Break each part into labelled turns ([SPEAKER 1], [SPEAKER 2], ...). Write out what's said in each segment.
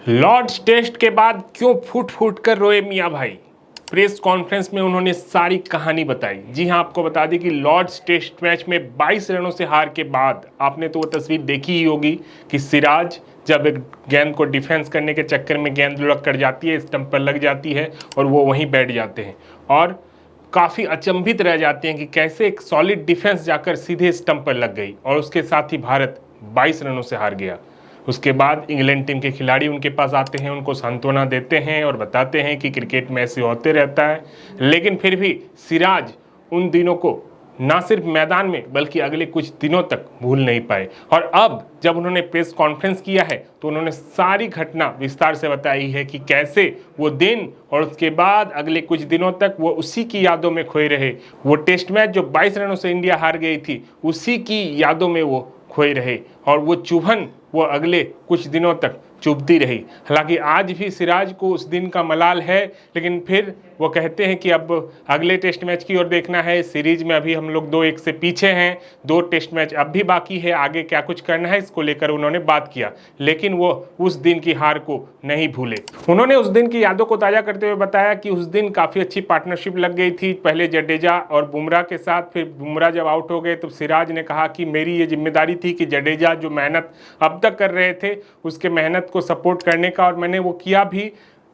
[SPEAKER 1] Lord's test के बाद क्यों फूट फूट कर रोए मियां भाई। प्रेस कॉन्फ्रेंस में उन्होंने सारी कहानी बताई। जी हां, आपको बता दें कि लॉर्ड्स टेस्ट मैच में 22 रनों से हार के बाद आपने तो वो तस्वीर देखी ही होगी कि सिराज जब एक गेंद को डिफेंस करने के चक्कर में गेंद लुढ़क कर जाती है, स्टंप पर लग जाती है और वो वहीं बैठ जाते हैं और काफ़ी अचंभित रह जाते हैं कि कैसे एक सॉलिड डिफेंस जाकर सीधे स्टंप पर लग गई और उसके साथ ही भारत 22 रनों से हार गया। उसके बाद इंग्लैंड टीम के खिलाड़ी उनके पास आते हैं, उनको सांत्वना देते हैं और बताते हैं कि क्रिकेट में ऐसे होते रहता है। लेकिन फिर भी सिराज उन दिनों को ना सिर्फ मैदान में बल्कि अगले कुछ दिनों तक भूल नहीं पाए। और अब जब उन्होंने प्रेस कॉन्फ्रेंस किया है तो उन्होंने सारी घटना विस्तार से बताई है कि कैसे वो दिन और उसके बाद अगले कुछ दिनों तक वो उसी की यादों में खोए रहे। वो टेस्ट मैच जो 22 रनों से इंडिया हार गई थी, उसी की यादों में वो खोए रहे और वो चुभन वो अगले कुछ दिनों तक चुभती रही। हालांकि आज भी सिराज को उस दिन का मलाल है, लेकिन फिर वो कहते हैं कि अब अगले टेस्ट मैच की ओर देखना है। सीरीज में अभी हम लोग 2-1 से पीछे हैं, 2 टेस्ट मैच अब भी बाकी है, आगे क्या कुछ करना है इसको लेकर उन्होंने बात किया। लेकिन वो उस दिन की हार को नहीं भूले। उन्होंने उस दिन की यादों को ताज़ा करते हुए बताया कि उस दिन काफ़ी अच्छी पार्टनरशिप लग गई थी, पहले जडेजा और बुमराह के साथ। फिर बुमराह जब आउट हो गए तो सिराज ने कहा कि मेरी ये जिम्मेदारी थी कि जडेजा जो मेहनत अब तक कर रहे थे उसके मेहनत को सपोर्ट करने का, और मैंने वो किया भी।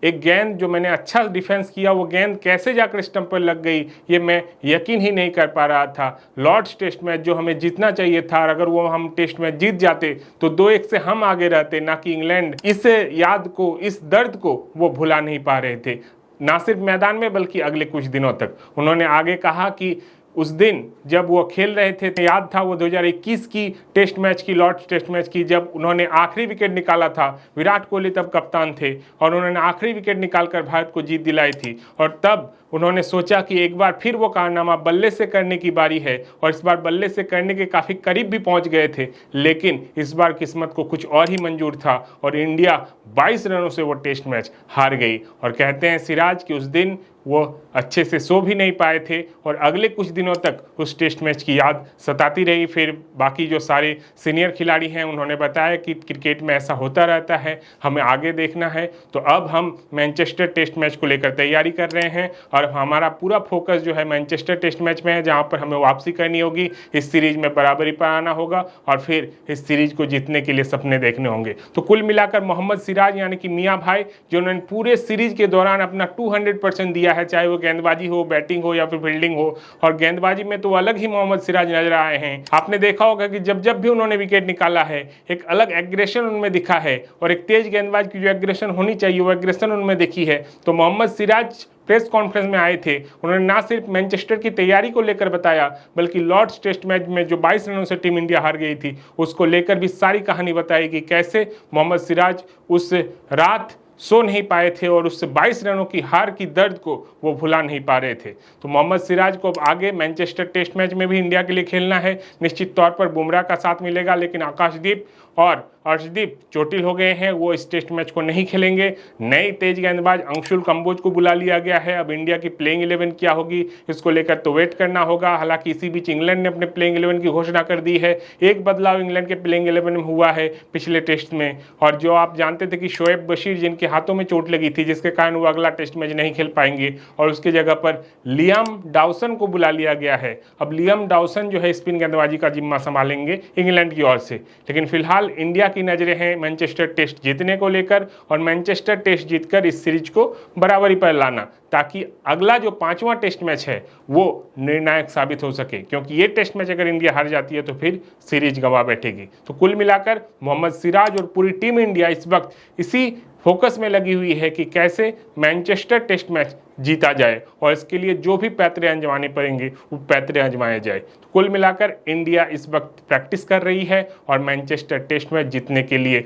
[SPEAKER 1] एक गेंद जो मैंने अच्छा डिफेंस किया, वो गेंद कैसे जाकर स्टंप पर लग गई ये मैं यकीन ही नहीं कर पा रहा था। लॉर्ड्स टेस्ट मैच जो हमें जीतना चाहिए था, और अगर वो हम टेस्ट मैच जीत जाते तो 2-1 से हम आगे रहते, ना कि इंग्लैंड। इस याद को, इस दर्द को वो भुला नहीं पा रहे थे, ना सिर्फ मैदान में बल्कि अगले कुछ दिनों तक। उन्होंने आगे कहा कि उस दिन जब वो खेल रहे थे, याद था वो 2021 की टेस्ट मैच की, लॉर्ड्स टेस्ट मैच की, जब उन्होंने आखिरी विकेट निकाला था। विराट कोहली तब कप्तान थे और उन्होंने आखिरी विकेट निकालकर भारत को जीत दिलाई थी। और तब उन्होंने सोचा कि एक बार फिर वो कारनामा बल्ले से करने की बारी है, और इस बार बल्ले से करने के काफ़ी करीब भी पहुंच गए थे। लेकिन इस बार किस्मत को कुछ और ही मंजूर था और इंडिया 22 रनों से वो टेस्ट मैच हार गई। और कहते हैं सिराज कि उस दिन वो अच्छे से सो भी नहीं पाए थे और अगले कुछ दिनों तक उस टेस्ट मैच की याद सताती रही। फिर बाकी जो सारे सीनियर खिलाड़ी हैं उन्होंने बताया कि क्रिकेट में ऐसा होता रहता है, हमें आगे देखना है। तो अब हम मैनचेस्टर टेस्ट मैच को लेकर तैयारी कर रहे हैं और हमारा पूरा फोकस जो है मैनचेस्टर टेस्ट मैच में है, जहाँ पर हमें वापसी करनी होगी, इस सीरीज में बराबरी पर आना होगा और फिर इस सीरीज को जीतने के लिए सपने देखने होंगे। तो कुल मिलाकर मोहम्मद सिराज यानी कि मियाँ भाई, जिन्होंने पूरे सीरीज के दौरान अपना 200% दिया है, चाहे वो गेंदबाजी हो, बैटिंग हो या फिर फील्डिंग हो। और गेंदबाजी में तो अलग ही मोहम्मद सिराज नजर आए हैं। आपने देखा होगा कि जब जब भी उन्होंने विकेट निकाला है, एक अलग एग्रेशन उनमें दिखा है और एक तेज गेंदबाज की जो एग्रेशन होनी चाहिए वो एग्रेशन उनमें दिखी है। तो मोहम्मद सिराज प्रेस कॉन्फ्रेंस में आए थे, उन्होंने ना सिर्फ मैनचेस्टर की तैयारी को लेकर बताया, बल्कि लॉर्ड्स टेस्ट मैच में जो 22 रनों से टीम इंडिया हार गई थी उसको लेकर भी सारी कहानी बताई कि कैसे मोहम्मद सिराज उस रात सो नहीं पाए थे और उससे 22 रनों की हार की दर्द को वो भुला नहीं पा रहे थे। तो मोहम्मद सिराज को अब आगे मैनचेस्टर टेस्ट मैच में भी इंडिया के लिए खेलना है। निश्चित तौर पर बुमराह का साथ मिलेगा, लेकिन आकाशदीप और अर्शदीप चोटिल हो गए हैं, वो इस टेस्ट मैच को नहीं खेलेंगे। नई तेज गेंदबाज अंशुल कंबोज को बुला लिया गया है। अब इंडिया की प्लेइंग 11 क्या होगी इसको लेकर तो वेट करना होगा। हालांकि इसी बीच इंग्लैंड ने अपने प्लेइंग 11 की घोषणा कर दी है। एक बदलाव इंग्लैंड के प्लेइंग 11 में हुआ है पिछले टेस्ट में, और जो आप जानते थे कि शोएब बशीर जिनके हाथों में चोट लगी थी, जिसके कारण वो अगला टेस्ट मैच नहीं खेल पाएंगे, और उसकी जगह पर लियाम डाउसन को बुला लिया गया है। अब लियाम डाउसन जो है स्पिन गेंदबाजी का जिम्मा संभालेंगे इंग्लैंड की ओर से। लेकिन फिलहाल इंडिया की नजरें हैं मैनचेस्टर टेस्ट जीतने को लेकर, और मैनचेस्टर टेस्ट जीतकर इस सीरीज को बराबरी पर लाना, ताकि अगला जो 5वां टेस्ट मैच है वो निर्णायक साबित हो सके। क्योंकि ये टेस्ट मैच अगर इंडिया हार जाती है तो फिर सीरीज गंवा बैठेगी। तो कुल मिलाकर मोहम्मद सिराज और पूरी टीम इंडिया इस वक्त इसी फोकस में लगी हुई है कि कैसे मैनचेस्टर टेस्ट मैच जीता जाए, और इसके लिए जो भी पैतरे आजमाने पड़ेंगे वो पैतरे आजमाए जाए। तो कुल मिलाकर इंडिया इस वक्त प्रैक्टिस कर रही है और मैनचेस्टर टेस्ट मैच जीतने के लिए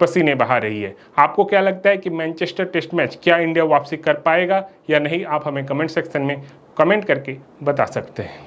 [SPEAKER 1] पसीने बहा रही है। आपको क्या लगता है कि मैनचेस्टर टेस्ट मैच क्या इंडिया वापसी कर पाएगा या नहीं? आप हमें कमेंट सेक्शन में कमेंट करके बता सकते हैं।